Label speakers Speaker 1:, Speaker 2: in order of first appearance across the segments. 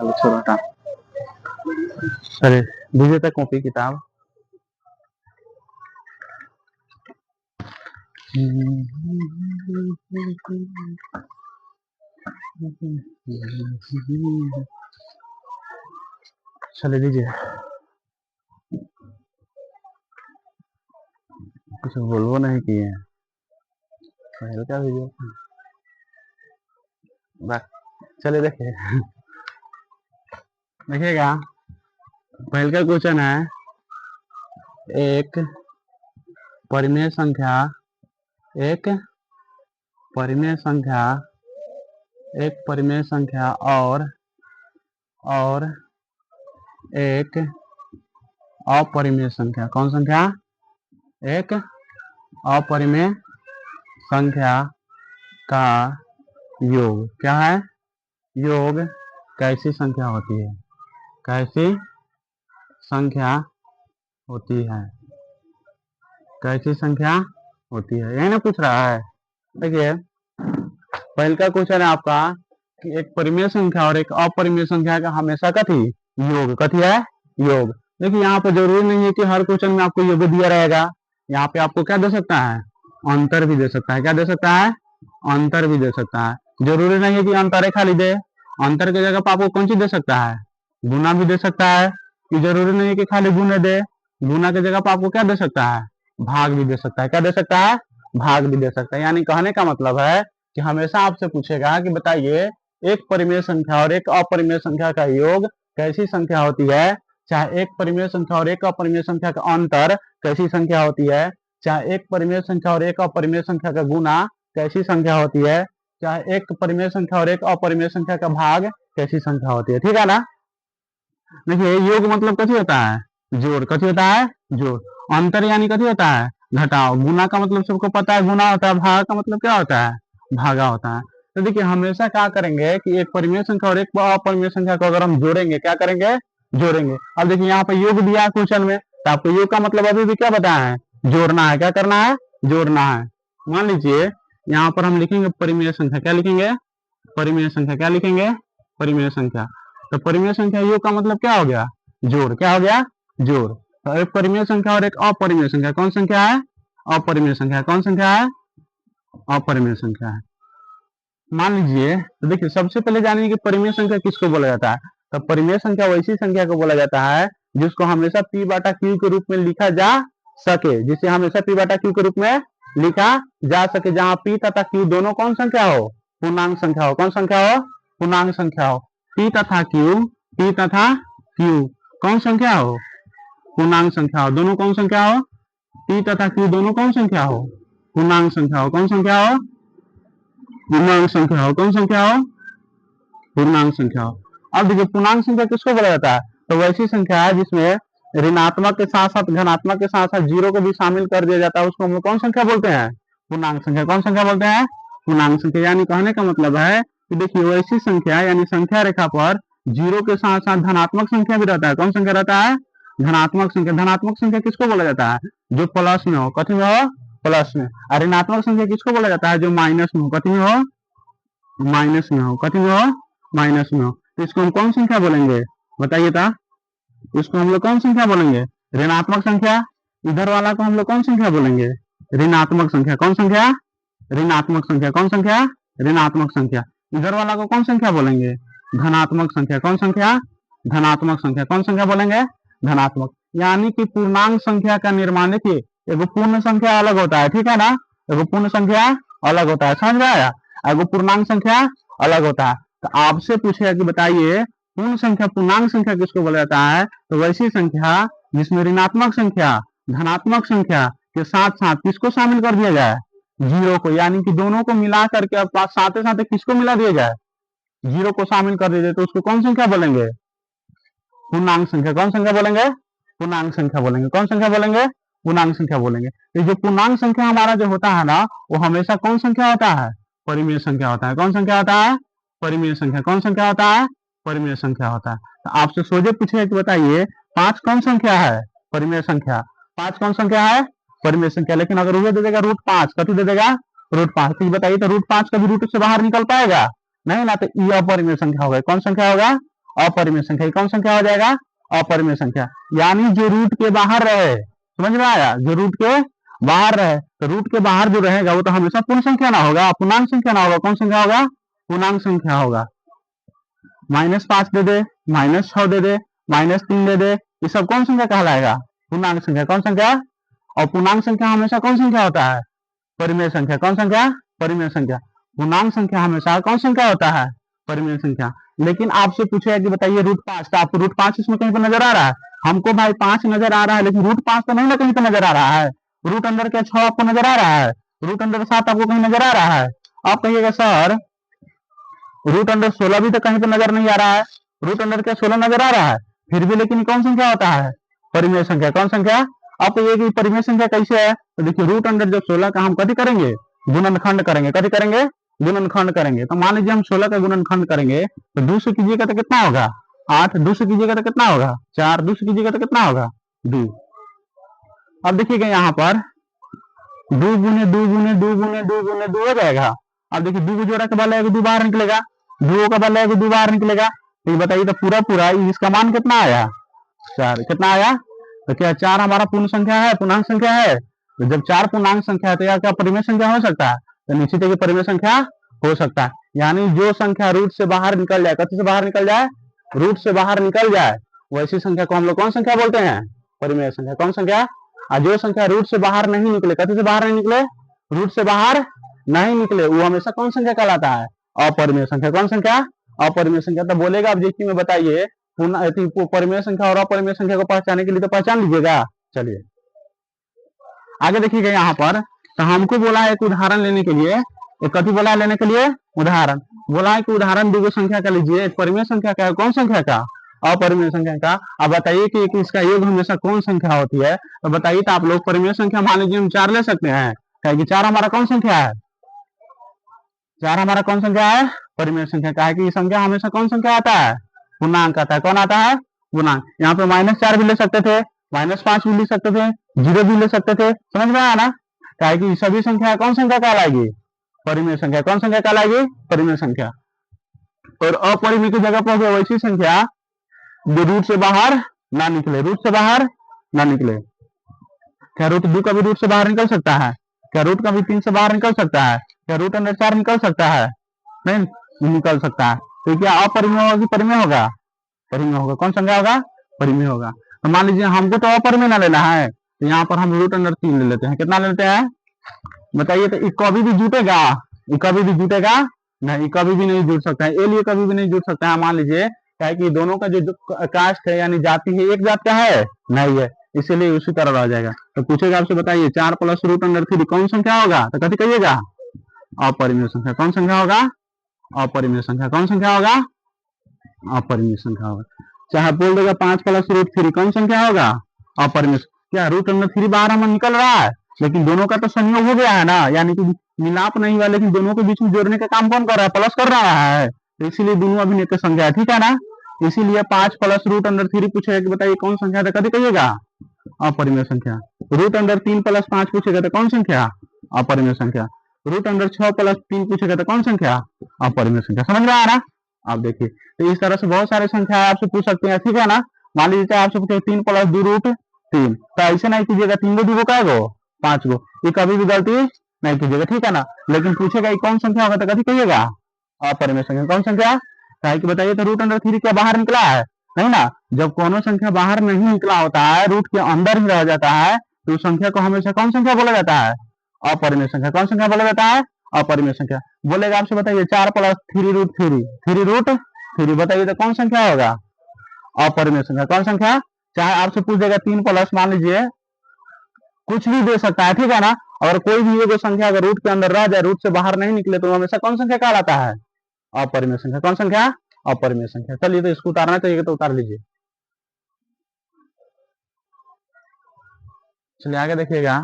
Speaker 1: चलो छोड़ो हटा। अरे दीजिए तक कॉपी किताब। चले दीजिए, कुछ बोलबो नहीं किए हैं। पहले क्या वीडियो चले देखिए, देखिएगा पहले का क्वेश्चन है एक परिमेय संख्या, एक परिमेय संख्या, एक परिमेय संख्या और एक अपरिमेय संख्या। कौन संख्या? एक अपरिमेय संख्या का योग क्या है? योग कैसी संख्या होती है? कैसी संख्या होती है? कैसी संख्या होती है, यही ना पूछ रहा है। देखिए पहले का क्वेश्चन है आपका कि एक परिमेय संख्या और एक अपरिमेय संख्या का हमेशा कथी योग, कथी है योग। देखिए यहाँ पे जरूरी नहीं है कि हर क्वेश्चन में आपको योग दिया रहेगा। यहाँ पे आपको क्या दे सकता है? अंतर भी दे सकता है। क्या दे सकता है? अंतर भी दे सकता है। जरूरी नहीं है कि अंतर खाली दे, अंतर की जगह पर आपको कौन सी दे सकता है? गुना भी दे सकता है। कि जरूरी नहीं है कि खाली गुने दे, गुना की जगह पर आपको क्या दे सकता है? भाग भी दे सकता है। क्या दे सकता है? भाग भी दे सकता है। यानी कहने का मतलब है कि हमेशा आपसे पूछेगा कि बताइए एक परिमेय संख्या और एक अपरिमेय संख्या का योग कैसी संख्या होती है। चाहे एक परिमेय संख्या और एक अपरिमेय संख्या का अंतर कैसी संख्या होती है, चाहे एक परिमेय संख्या और एक अपरिमेय संख्या का गुना कैसी संख्या होती है, चाहे एक परिमेय संख्या और एक अपरिमेय संख्या का भाग कैसी संख्या होती है। ठीक है ना। देखिए योग मतलब कथी होता है? जोड़। कथी होता है? जोड़। अंतर यानी कथी होता है? घटाओ। गुना का मतलब सबको पता है गुना होता है। भाग का मतलब क्या होता है? भागा होता है। तो देखिए हमेशा क्या करेंगे कि एक परिमेय संख्या और एक अपरिमेय संख्या को अगर हम जोड़ेंगे, क्या करेंगे? जोड़ेंगे। अब देखिए यहाँ पे योग दिया है क्वेश्चन में, तो आपको योग का मतलब अभी भी क्या बताया है? जोड़ना है। क्या करना है? जोड़ना है। मान लीजिए यहाँ पर हम लिखेंगे परिमेय संख्या। क्या लिखेंगे? परिमेय संख्या। क्या लिखेंगे? परिमेय संख्या। तो परिमेय संख्या योग का मतलब क्या हो गया? जोड़। क्या हो गया? जोड़। तो एक परिमेय संख्या और एक अपरिमेय संख्या कौन संख्या है? अपरिमेय संख्या। कौन संख्या है? अपरिमेय संख्या है। मान लीजिए तो देखिए सबसे पहले जानिए कि परिमेय संख्या किसको बोला जाता है। तो परिमेय संख्या वैसी संख्या को बोला जाता है जिसको हमेशा पी बाटा क्यू के रूप में लिखा जा सके, जिसे हमेशा पी बाटा क्यू के रूप में लिखा जा सके, जहां पी तथा क्यू दोनों कौन संख्या हो? पूर्णांक संख्या हो। कौन संख्या हो? पूर्णांक संख्या हो। पी तथा क्यू कौन संख्या हो? पूर्णांक संख्या हो। दोनों कौन संख्या हो? पी तथा क्यू दोनों कौन संख्या हो? पूर्णांक संख्या हो। कौन संख्या हो? पूर्णांक संख्या हो। कौन संख्या हो? पूर्णांक संख्या हो। अब देखिए पूर्णांक संख्या किसको बोला जाता है? तो वैसी संख्या है जिसमें ऋणात्मक के साथ साथ धनात्मक के साथ साथ जीरो को भी शामिल कर दिया जाता है, उसको हम लोग कौन संख्या बोलते हैं? पूर्णांक संख्या। कौन संख्या बोलते हैं? पूर्णांक संख्या। यानी कहने का मतलब है कि देखिए वैसी संख्या यानी संख्या रेखा पर जीरो के साथ साथ धनात्मक संख्या भी रहता है। कौन संख्या रहता है? धनात्मक संख्या। धनात्मक संख्या किसको बोला जाता है? जो प्लस में हो। कथी में हो? प्लस में। और ऋणात्मक संख्या किसको बोला जाता है? जो माइनस में हो। कथी में हो? माइनस में हो। कथी में हो? माइनस में हो। तो इसको हम कौन संख्या बोलेंगे? बताइए तो। इसको हम लोग कौन संख्या बोलेंगे? ऋणात्मक संख्या। इधर वाला को हम लोग कौन संख्या बोलेंगे? ऋणात्मक संख्या। कौन संख्या? ऋणात्मक संख्या। कौन संख्या? ऋणात्मक संख्या। इधर वाला को कौन संख्या बोलेंगे? धनात्मक संख्या। कौन संख्या? धनात्मक संख्या। कौन संख्या बोलेंगे? धनात्मक। यानी कि पूर्णांक संख्या का निर्माण देखिए एगो पूर्ण संख्या अलग होता है, ठीक है ना। एगो पूर्ण संख्या अलग होता है, समझ में आया। एगो पूर्णांक संख्या अलग होता है। तो आपसे पूछेगा कि बताइए पूर्ण संख्या पूर्णांक संख्या किसको बोला जाता है? तो वैसी संख्या जिसमें ऋणात्मक संख्या धनात्मक संख्या के साथ साथ किसको शामिल कर दिया जाए? जीरो को। यानी कि दोनों को मिला करके अब साथ साथ किसको मिला दिया जाए? जीरो को शामिल कर दिया जाए, तो उसको कौन संख्या बोलेंगे? पूर्णांक संख्या। कौन संख्या बोलेंगे? पूर्णांक संख्या बोलेंगे। कौन संख्या बोलेंगे? पूर्णांक संख्या बोलेंगे। तो जो पूर्णांक संख्या हमारा जो होता है ना वो हमेशा कौन संख्या होता है? परिमेय संख्या होता है। कौन संख्या होता है? परिमेय संख्या। कौन संख्या होता है? परिमेय संख्या होता है। तो आपसे सोचे पूछेगा कि बताइए पांच कौन संख्या है? परिमेय संख्या। पांच कौन संख्या है? परिमेय संख्या। लेकिन अगर वो दे देगा रूट पांच, कथी दे देगा? रूट पांच। तो बताइए तो रूट पांच कभी रूट से बाहर निकल पाएगा? नहीं ना। तो ये अपरिमेय संख्या होगा। कौन संख्या होगा? अपरिमेय संख्या। कौन संख्या हो जाएगा? अपरिमेय संख्या। यानी जो रूट के बाहर रहे, समझ में आया? जो रूट के बाहर रहे, तो रूट के बाहर जो रहेगा वो तो हमेशा पूर्ण संख्या ना होगा, पूर्णांक संख्या ना होगा। कौन संख्या होगा? पूर्णांक संख्या होगा। -5 दे दे, -6 दे दे, -3 दे दे, ये सब कौन संख्या कहलाएगा? पूर्णांक संख्या। कौन संख्या? और पूर्णांक संख्या हमेशा कौन संख्या होता है? परिमेय संख्या। कौन संख्या? परिमेय संख्या। पूर्णांक संख्या हमेशा कौन संख्या होता है? परिमेय संख्या। लेकिन आपसे पूछेगा कि बताइए √5, तो आपको √5 इसमें कहीं पर नजर आ रहा है? हमको भाई 5 नजर आ रहा है, लेकिन √5 तो नहीं ना कहीं पर नजर आ रहा है। रूट अंडर के 6 आपको नजर आ रहा है, रूट अंडर 7 आपको कहीं नजर आ रहा है। आप कहिएगा सर रूट अंडर 16 भी तो कहीं पर नजर नहीं आ रहा है, रूट अंडर के 16 नजर आ रहा है, फिर भी लेकिन कौन संख्या होता है? परिमेय संख्या। कौन संख्या? आप कहिए परिमेय संख्या कैसे है? तो देखिए रूट अंडर जब 16 का हम कथी करेंगे? गुणनखंड करेंगे। कथी करेंगे? गुणनखंड करेंगे। तो मान लीजिए हम 16 का गुणनखंड करेंगे, तो 2 से कीजिएगा तो कितना होगा? 8। 2 से कीजिएगा तो कितना होगा? 4। 2 से कीजिएगा तो कितना होगा? 2। अब देखिएगा यहाँ पर 2 गुने 2 गुने 2 गुने 2 गुने 2 हो जाएगा। अब देखिए 2 को जोड़ा के बाद 2 बाहर निकलेगा, 2 का बाद 2 बाहर निकलेगा। तो ये बताइए तो पूरा पूरा इसका मान कितना आया? 4। कितना आया? तो क्या 4 हमारा पूर्ण संख्या है, पूर्णांक संख्या है? तो जब 4 पूर्णांक संख्या है तो यह क्या परिमेय संख्या हो सकता है? तो निश्चित है कि परिमेय संख्या हो सकता है। यानी जो संख्या रूट से बाहर निकल जाए, कथी से बाहर निकल जाए? रूट से बाहर निकल जाए, वैसी संख्या को हम लोग कौन संख्या बोलते हैं? परिमेय संख्या। कौन संख्या? और जो संख्या रूट से बाहर नहीं निकले, कथी से बाहर नहीं निकले? रूट से बाहर नहीं निकले, वो हमेशा कौन संख्या कहलाता है? अपरिमेय संख्या। कौन संख्या? अपरिमेय संख्या। तो बोलेगा अब देखिए में बताइए परिमेय संख्या और अपरिमेय संख्या को पहचानने के लिए तो पहचान लीजिएगा। चलिए आगे देखिएगा यहाँ पर, तो हमको बोला है एक उदाहरण लेने के लिए। एक कथी बोला है लेने के लिए? उदाहरण। बोला है कि उदाहरण 2 संख्या का लीजिए, एक परिमेय संख्या का है, कौन संख्या का? अपरिमेय संख्या का। अब बताइए कि इसका योग हमेशा कौन संख्या होती है? तो बताइए तो आप लोग परिमेय संख्या मान लीजिए हम 4 ले सकते हैं, क्या 4 हमारा कौन संख्या है? 4 हमारा कौन संख्या है? परिमेय संख्या का है कि संख्या हमेशा कौन संख्या आता है? पूर्णांक आता है। कौन आता है? पूर्णांक। यहाँ पे -4 भी ले सकते थे, -5 भी ले सकते थे, 0 भी ले सकते थे। समझ में आया ना? क्या कि सभी संख्या कौन संख्या कहलाएगी? परिमेय संख्या। कौन संख्या कहलाएगी? परिमेय संख्या। और अपरिमेय की जगह पर वैसी संख्या जो रूट से बाहर ना निकले, रूट से बाहर ना निकले। क्या √2 का भी रूट से बाहर निकल सकता है? क्या रूट का भी 3 से बाहर निकल सकता है? क्या रूट अंडर 4 निकल सकता है? नहीं निकल सकता है। तो क्या अपरिमेय होगा कि परिमेय होगा? परिमेय होगा। कौन संख्या होगा? परिमेय होगा। तो मान लीजिए हमको तो अपरिमेय ना लेना है, तो यहाँ पर हम रूट अंडर 3 ले लेते हैं। कितना लेते हैं? बताइए तो कभी भी जुटेगा? कभी भी जुटेगा नहीं, कभी भी नहीं जुट सकता है। ये लिए कभी भी नहीं जुट सकता है। मान लीजिए क्या कि दोनों का जो कास्ट है यानी जाति है, एक जात का है नहीं है, इसीलिए उसी तरह रह जाएगा। तो पूछेगा आपसे, बताइए 4 + √3 कौन संख्या होगा? तो कथी कहिएगा? अपरिमेय संख्या। कौन संख्या होगा? अपरिमेय संख्या। कौन संख्या होगा? अपरिमेय संख्या होगा। चाहे बोल देगा 5 + √3 कौन संख्या होगा? अपरिमेय। क्या √3 बाहर हमें निकल रहा है, लेकिन दोनों का तो संयोग हो गया है ना, यानी कि मिलाप नहीं हुआ, लेकिन दोनों के बीच में जोड़ने का काम कौन कर रहा है? प्लस कर रहा है, तो इसीलिए दोनों अभिन्न एक संख्या है। ठीक है ना? इसीलिए 5 + √3 पूछेगा कि बताइए कौन संख्या है, तो कभी कहिएगा? अपरिमेय संख्या। √3 + 5 पूछेगा तो कौन संख्या? अपरिमेय संख्या। √6 + 3 पूछेगा तो कौन संख्या? अपरिमेय संख्या। समझ में आया ना? आप देखिए तो इस तरह से बहुत सारे संख्या आपसे पूछ सकते हैं। ठीक है ना? मान लीजिए आपसे पूछे 3 + 2√3, तो ऐसे नहीं कीजिएगा 3 गो 2 गो क्या गो 5 गो, ये कभी भी गलती नहीं कीजिएगा। ठीक है ना? लेकिन पूछेगा ये कौन संख्या होगा, तो कभी कहिएगा? अपरिमेय संख्या। कौन संख्या? कि बताइए तो √3 क्या बाहर निकला है? नहीं ना। जब कोनो संख्या बाहर नहीं निकला होता है, रूट के अंदर ही रह जाता है, तो उस संख्या को हमेशा कौन संख्या बोला जाता है? अपरिमेय संख्या। कौन संख्या बोला जाता है? अपरिमेय संख्या। बोलेगा आपसे, बताइए 4 + 3√3 3√3 बताइए तो कौन संख्या होगा? अपरिमेय संख्या। कौन संख्या? चाहे आपसे पूछ देगा 3 प्लस मान लीजिए कुछ भी दे सकता है। ठीक है ना? और कोई भी ये संख्या अगर रूट के अंदर रह जाए, रूट से बाहर नहीं निकले, तो हमेशा कौन संख्या कहलाता है? अपरिमेय संख्या। कौन संख्या? अपरिमेय संख्या। चलिए तो इसको उतारना चाहिए तो उतार लीजिए। चलिए आगे देखिएगा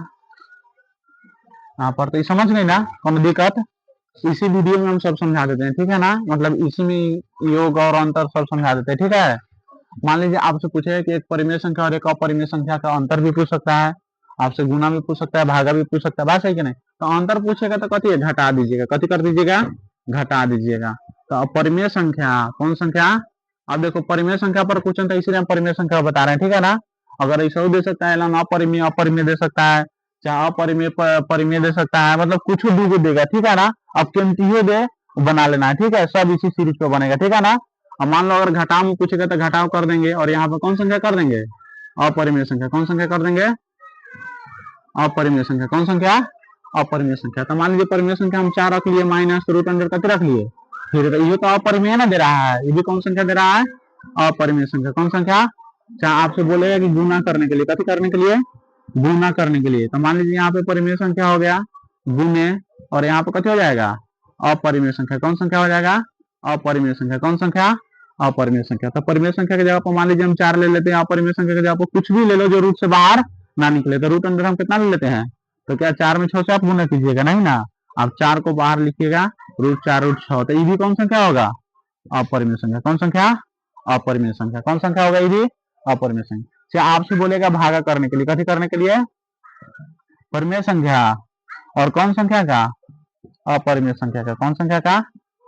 Speaker 1: यहाँ पर, तो समझ गई ना कौन दिक्कत? इसी वीडियो में हम सब समझा देते हैं। ठीक है ना? मतलब इसी में योग और अंतर सब समझा देते हैं। ठीक है? मान लीजिए आपसे पूछे कि एक परिमेय संख्या और एक अपरिमेय संख्या का अंतर भी पूछ सकता है, आपसे गुना भी पूछ सकता है, भागा भी पूछ सकता है। बात सही कि नहीं? तो अंतर पूछेगा तो कथी है? घटा दीजिएगा। कथी कर दीजिएगा? घटा दीजिएगा। तो अपरिमेय संख्या, कौन संख्या? अब देखो परिमेय संख्या पर क्वेश्चन था, इसीलिए हम परिमेय संख्या बता रहे हैं, ठीक है ना। अगर ऐसा दे सकता है अपरिमेय अपरिमेय दे सकता है, चाहे अपरिमेय परिमेय दे सकता है, मतलब कुछ भी देगा, ठीक है ना। अब केमतीय दे बना लेना है, ठीक है, सब इसी सीरीज पे बनेगा, ठीक है ना। अब मान लो अगर घटाव में पूछेगा तो घटाव कर देंगे, और यहाँ पे कौन संख्या कर देंगे, अपरिमेय संख्या। कौन संख्या कर देंगे, अपरिमेय संख्या। कौन संख्या, अपरिमेय संख्या। तो मान लीजिए परिमेय संख्या हम 4 रख लिए, माइनस रूट अंडर कते रख लिए, फिर ये तो अपरिमेय ना दे रहा है, ये भी कौन संख्या दे रहा है, अपरिमेय संख्या। कौन संख्या, चाहे आपसे बोलेगा कि गुना करने के लिए, कथी करने के लिए, गुना करने के लिए। तो मान लीजिए यहाँ पे परिमेय संख्या हो गया गुने, और यहाँ पे कथी हो जाएगा, अपरिमेय संख्या। कौन संख्या हो जाएगा, अपरिमेय संख्या। कौन संख्या, अपरिमेय संख्या। तो परिमेय संख्या की जगह पर मान लीजिए हम 4 ले लेते हैं, अपरिमेय संख्या की जगह पर कुछ भी ले लो जो रूट से बाहर ना निकले। तो रूट अंडर हम कितना ले लेते हैं, तो क्या 4 में 6 से आप गुना कीजिएगा, नहीं ना। आप 4 को बाहर लिखिएगा, रूट 4 रूट 6, तो ये भी कौन संख्या होगा, अपरिमेय संख्या। कौन संख्या, अपरिमेय संख्या। कौन संख्या होगा, ये भी अपरिमेय संख्या। चाहे आपसे बोलेगा भागा करने के लिए, कथी करने के लिए, परिमेय संख्या, और कौन संख्या का, अपरिमेय संख्या का। कौन संख्या का,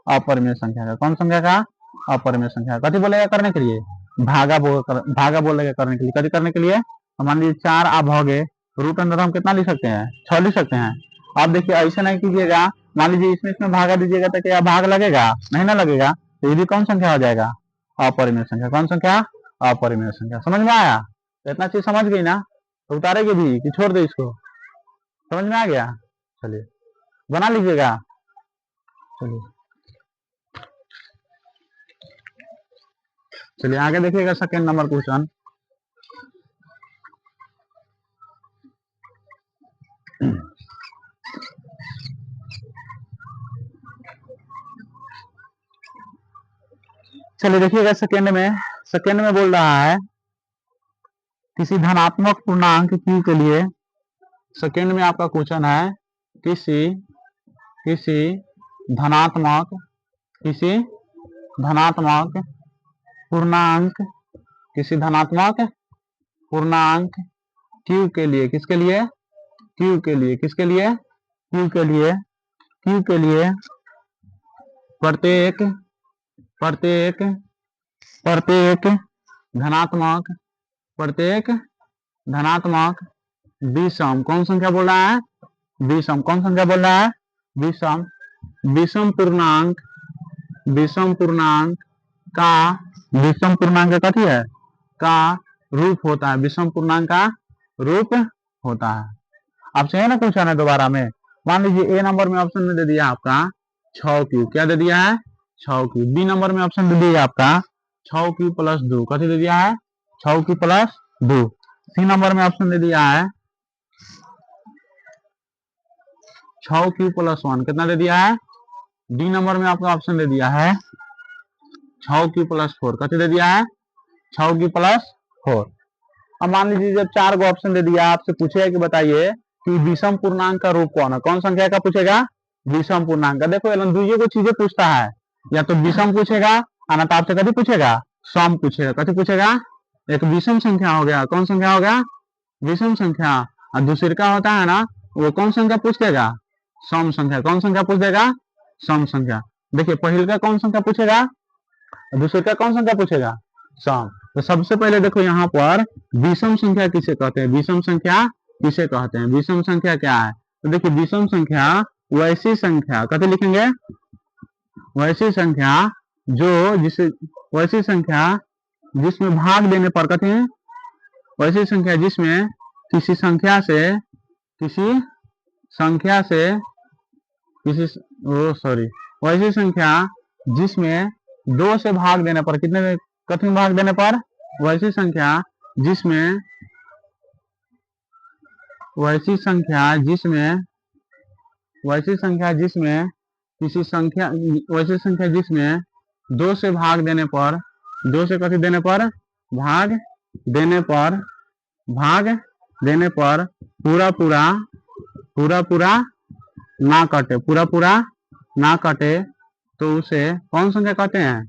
Speaker 1: अपरिमेय संख्या का। कौन संख्या का, अपरिमेय संख्या। कथी बोलेगा करने के लिए, भागा बोलेगा करने के लिए। कथी करने के लिए, मान लीजिए 4 आप भागे, रूट अंडर हम कितना लिख सकते हैं, 6 लिख सकते हैं। आप देखिए ऐसा नहीं कीजिएगा, मान लीजिए इसमें भागा दीजिएगा तो क्या भाग लगेगा, नहीं ना लगेगा। तो ये भी कौन संख्या हो जाएगा, अपरिमेय संख्या। कौन संख्या, अपरिमेय संख्या। समझ में आया, तो इतना चीज समझ गई ना, तो उतारेगी भी कि छोड़ दे इसको, समझ में आ गया। चलिए बना लीजिएगा। चलिए चलिए आगे देखिएगा, सेकेंड नंबर क्वेश्चन। चलिए देखिएगा सेकेंड में बोल रहा है किसी धनात्मक पूर्णांक q के लिए। सेकेंड में आपका क्वेश्चन है किसी धनात्मक पूर्णांक, किसी धनात्मक पूर्णांक q के लिए, किसके लिए, q के लिए, किसके लिए, q के लिए, q के लिए प्रत्येक धनात्मक विषम, कौन संख्या बोल रहा है, विषम। कौन संख्या बोल रहा है, विषम। विषम पूर्णांक का, विषम पूर्णांक का कथी है, का रूप होता है, विषम पूर्णांक का रूप होता है। आपसे है ना क्वेश्चन है दोबारा में। मान लीजिए ए नंबर में ऑप्शन में दे दिया आपका 6q, क्या दे दिया है, 6q। बी नंबर में ऑप्शन दे दिया आपका 6q प्लस 2, कथी दे दिया है, 6q प्लस 2। सी नंबर में ऑप्शन दे दिया है 6q प्लस 1, कितना दे दिया है। डी नंबर में आपका ऑप्शन दे दिया है 6q प्लस 4, कथी दे दिया है, 6q प्लस 4। अब मान लीजिए जब 4 को ऑप्शन दे दिया, आपसे पूछेगा कि बताइए कि विषम पूर्णांक का रूप कौन है। कौन संख्या का पूछेगा, विषम पूर्णांक का। देखो दूसरे को चीजें पूछता है, या तो विषम पूछेगा, ना तो आपसे कथी पूछेगा, सम पूछेगा। कथी पूछेगा, एक विषम संख्या हो गया, कौन संख्या हो गया, विषम संख्या। और दूसरे का होता है ना, वो कौन संख्या पूछ देगा, सम संख्या। कौन संख्या पूछ देगा, सम संख्या। देखिए पहले का कौन संख्या पूछेगा, दूसरे का कौन संख्या पूछेगा, सम। तो सबसे पहले देखो यहाँ पर विषम संख्या किसे कहते हैं, विषम संख्या किसे कहते हैं, विषम संख्या क्या है। तो देखिए विषम संख्या वैसी संख्या, कथी लिखेंगे, वैसी संख्या वैसी संख्या जिसमें भाग देने पर, कथी, वैसी संख्या जिसमें किसी संख्या से वैसी संख्या जिसमें 2 से भाग देने पर, कितने, कथी भाग देने पर, वैसी संख्या जिसमें किसी संख्या, वैसी संख्या जिसमें 2 से भाग देने पर, 2 से कथी देने पर, भाग देने पर पूरा पूरा ना कटे, तो उसे कौन संख्या कहते हैं,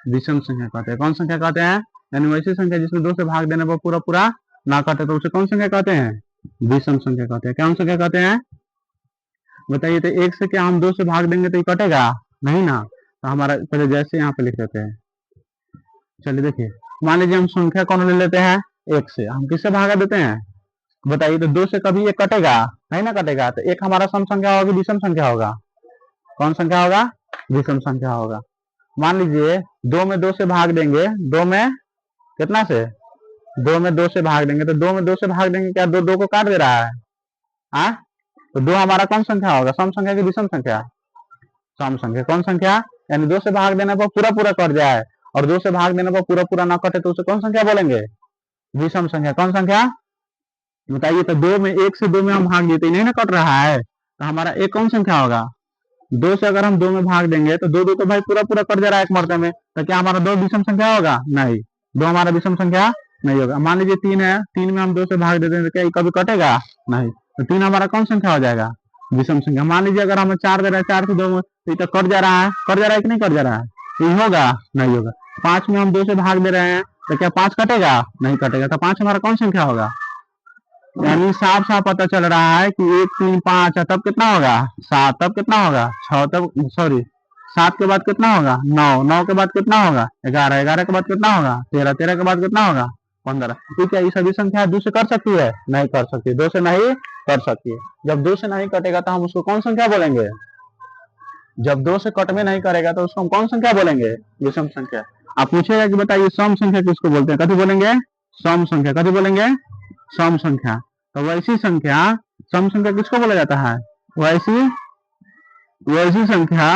Speaker 1: विषम संख्या कहते हैं। कौन संख्या कहते हैं, यानी वैसी संख्या जिसमें 2 से भाग देने पर पूरा ना कटे, तो उसे कौन संख्या कहते हैं, विषम संख्या कहते हैं। कौन संख्या कहते हैं, बताइए। तो 1 से क्या हम 2 से भाग देंगे तो ये कटेगा नहीं ना, तो हमारा पहले जैसे यहाँ पे लिख देते हैं चलिए देखिए, मान लीजिए हम संख्या कौन ले लेते हैं, एक से। हम किससे भागा देते हैं, बताइए। तो दो से कभी एक कटेगा नहीं ना, कटेगा। तो एक हमारा सम संख्या होगी, विषम संख्या होगा। कौन संख्या होगा, विषम संख्या होगा। मान लीजिए दो में दो से भाग देंगे, दो में कितना से, दो में दो से भाग देंगे। तो दो में दो से भाग देंगे, क्या दो दो को काट दे रहा है, हाँ। तो दो हमारा कौन संख्या होगा, सम संख्या की विषम संख्या, सम संख्या। कौन संख्या, यानी दो से भाग देने पर पूरा पूरा कट जाए, और दो से भाग देने पर पूरा पूरा ना कटे, तो उसे कौन संख्या बोलेंगे, विषम संख्या। कौन संख्या, बताइए। तो दो में, एक से दो में हम भाग देते नहीं ना कट रहा है, तो हमारा एक कौन संख्या होगा। दो से अगर हम दो में भाग देंगे तो दो दो तो भाई पूरा पूरा कट जा रहा है एक मरते में, तो क्या हमारा दो विषम संख्या होगा, नहीं। दो हमारा विषम संख्या नहीं होगा। मान लीजिए तीन है, तीन में हम दो से भाग देते हैं तो क्या कभी कटेगा, नहीं। तो तीन हमारा कौन संख्या हो जाएगा, विषम संख्या। मान लीजिए अगर हमें चार दे रहा है, चार से दो में तो ये तो कट जा रहा है, कट जा रहा है कि नहीं कट जा रहा है, ये होगा, नहीं होगा। पांच में हम दो से भाग दे रहे हैं तो क्या पांच कटेगा, नहीं कटेगा। तो पांच हमारा कौन संख्या होगा, यानी साफ साफ पता चल रहा है कि एक तीन पांच है, तब कितना होगा, सात। तब कितना होगा, छह। तब सॉरी, सात के बाद कितना होगा, नौ। नौ के बाद कितना होगा, ग्यारह। ग्यारह के बाद कितना होगा, तेरह। तेरह के बाद कितना होगा, पंद्रह। ठीक है, ये सभी संख्या दो से कर सकती है, नहीं कर सकती, दो से नहीं कर सकती है। जब दो से नहीं कटेगा तो हम उसको कौन संख्या बोलेंगे, जब दो से कट में नहीं करेगा तो उसको हम कौन संख्या बोलेंगे, विषम संख्या। आप पूछेगा कि बताइए सम संख्या किसको बोलते हैं, कथी बोलेंगे, सम संख्या। कथी बोलेंगे, सम संख्या। तो वैसी संख्या, सम संख्या किसको बोला जाता है, वैसी वैसी संख्या,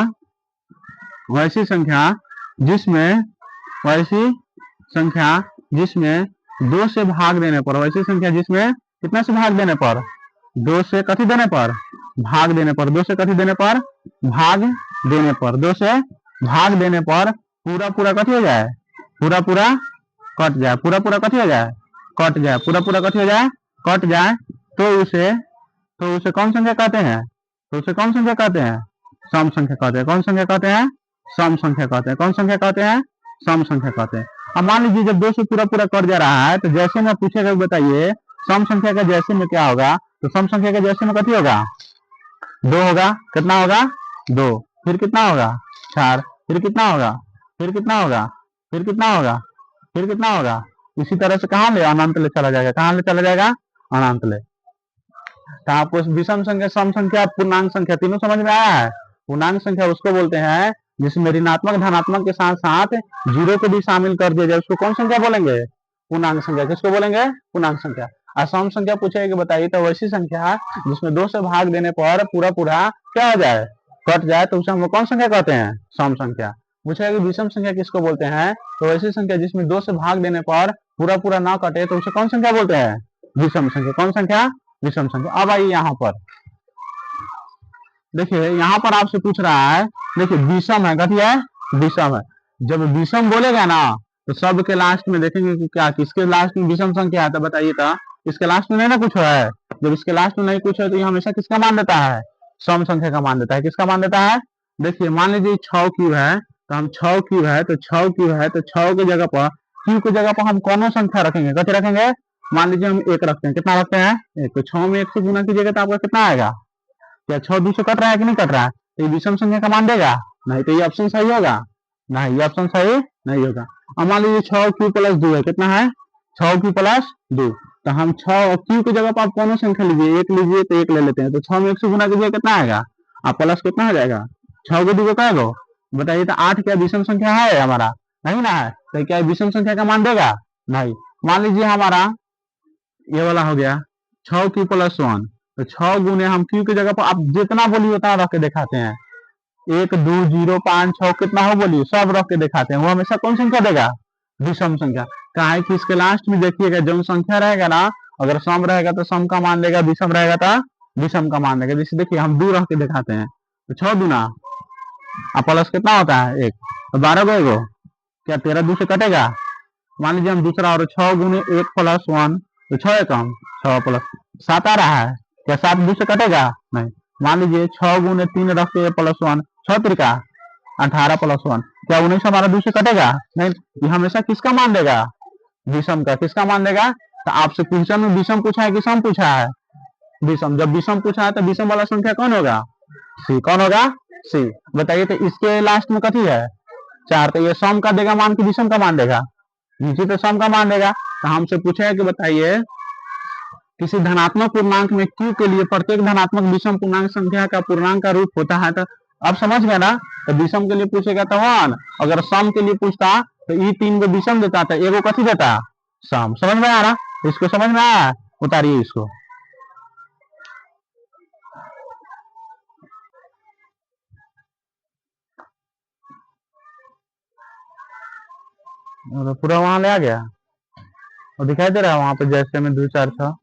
Speaker 1: वैसी संख्या जिसमें, वैसी संख्या जिसमें दो से भाग देने पर, वैसी संख्या जिसमें कितना से भाग देने पर, दो से कथी देने पर, भाग देने पर। दो से कथी देने पर, भाग देने पर। दो से भाग देने पर पूरा पूरा कथी हो जाए, पूरा पूरा कट जाए। पूरा पूरा कथी हो जाए, कट जाए। पूरा पूरा कथी हो जाए, कट जाए। तो उसे कौन संख्या कहते हैं, तो उसे कौन संख्या कहते हैं, सम संख्या कहते हैं। कौन संख्या कहते हैं, सम संख्या कहते हैं। कौन संख्या कहते हैं, सम संख्या कहते हैं। अब मान लीजिए जब दो से पूरा पूरा कट जा रहा है, तो जैसे में पूछेगा बताइए सम संख्या का जैसे में क्या होगा, तो सम संख्या का जैसे में कथी होगा, दो होगा। कितना होगा, दो। फिर कितना होगा, चार। फिर कितना होगा, फिर कितना होगा, फिर कितना होगा, फिर कितना होगा। इसी तरह से कहाँ ले, अनंत ले चला जाएगा। कहाँ ले चला जाएगा, अनंत ले। तो आपको विषम संख्या, सम संख्या, पूर्णांक संख्या तीनों समझ में आया है। पूर्णांक संख्या उसको बोलते हैं जिसमें ऋणात्मक धनात्मक के साथ साथ जीरो को भी शामिल कर दिया जाए, उसको कौन संख्या बोलेंगे, पूर्णांक संख्या। किसको बोलेंगे, पूर्णांक संख्या। और सम संख्या पूछेगा बताइए, तो वैसी संख्या जिसमें दो से भाग देने पर पूरा पूरा क्या हो जाए, कट जाए, तो उसे हम कौन संख्या कहते हैं, सम संख्या। पूछेगा विषम संख्या किसको बोलते हैं, तो वैसी संख्या जिसमें दो से भाग देने पर पूरा पूरा ना कटे, तो उसे कौन संख्या बोलते हैं, विषम संख्या। कौन संख्या, विषम संख्या। अब आइए यहाँ पर देखिए, यहाँ पर आपसे पूछ रहा है, देखिए विषम है, कथी है, विषम है। जब विषम बोलेगा ना तो सबके लास्ट में देखेंगे कि क्या, किसके लास्ट में विषम संख्या है, तो बताइए। तो इसके लास्ट में नहीं ना कुछ है, जब इसके लास्ट में नहीं कुछ है तो ये हमेशा किसका मान देता है, सम संख्या का मान देता है। किसका मान देता है, देखिए मान लीजिए 6 क्यूब है, तो हम 6 क्यूब है, तो 6 क्यूब है, तो 6 की जगह पर, क्यूब की जगह पर हम कौन संख्या रखेंगे, कथी रखेंगे। मान लीजिए हम एक रखते हैं, कितना रखते हैं, एक। तो 6 में 1 से गुना कीजिएगा तो आपका कितना आएगा, क्या 6 2 से कट रहा है कि नहीं कट रहा है, तो ये विषम संख्या का मान देगा, नहीं। तो ये ऑप्शन सही होगा, नहीं, ये ऑप्शन सही नहीं होगा। अब मान लीजिए 6 क्यू प्लस 2 है, कितना है, 6 क्यू प्लस 2। तो हम 6 क्यू की जगह पर आप कौन संख्या लीजिए, एक लीजिए, तो एक ले लेते हैं। तो 6 में 1 से गुना कीजिए, कितना आएगा, आप प्लस कितना हो जाएगा, 6 को 2 को क्या गो, बताइए। तो 8 क्या विषम संख्या है हमारा, नहीं ना है, तो क्या विषम संख्या का मान देगा, नहीं। मान लीजिए हमारा ये वाला हो गया 6 क्यू प्लस 1, तो 6 गुने हम क्यू की जगह पर आप जितना बोलिए उतना रख के दिखाते हैं, 1 2 0 5 6 कितना हो बोलिए, सब रख के दिखाते हैं। वो हमेशा कौन संख्या देगा, विषम संख्या। कहा है कि इसके लास्ट में देखिएगा जो संख्या रहेगा ना, अगर सम रहेगा तो सम का मान लेगा, विषम रहेगा तो विषम का मान लेगा। जैसे देखिए हम 2 रख के दिखाते हैं, तो 6 दूना और प्लस कितना होता है 1, तो 12 गो एगो, क्या 13 2 से कटेगा। मान लीजिए हम दूसरा, और 6 गुने 1 प्लस 1, तो 6 कम 6 प्लस 7 आ रहा है, क्या 7 2 से कटेगा, नहीं। मान लीजिए 6 गुने 3 रखते प्लस 1, 6 त्रिका 18 प्लस 1, क्या 19 हमारा 2 से कटेगा, नहीं। ये हमेशा किसका मान देगा, विषम का। किसका मान देगा, तो आपसे क्वेश्चन में विषम पूछा है कि सम पूछा है, विषम। जब विषम पूछा है तो विषम वाला संख्या कौन होगा, सी। कौन होगा, सी। बताइए। तो इसके लास्ट में कथी है, 4, तो ये सम का देगा मान कि विषम का मान देगा, नीचे तो सम का मान देगा। तो हमसे पूछे कि बताइए किसी धनात्मक पूर्णांक में q के लिए प्रत्येक धनात्मक विषम पूर्णांक संख्या का पूर्णांक का रूप होता है। तो अब समझ गया ना। तो विषम के लिए पूछेगा तो 1, अगर सम के लिए पूछता तो ये 3 को विषम देता था, एगो कथी देता सम। समझ में आ रहा, इसको समझ में आया, उतारिए इसको। तो पूरा वहां ले आ गया और दिखाई दे रहा है वहां पे जैसे में 2 4 6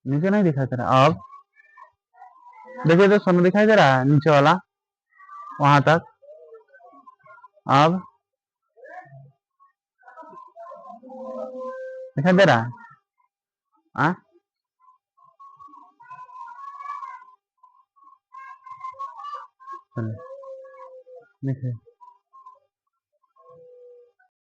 Speaker 1: नीचे नहीं दिखाई दे रहा। अब देखिए तो सोना दिखाई दे रहा है नीचे वाला वहां तक। अब दिखाई दे रहा है। आ? चलिए देखिए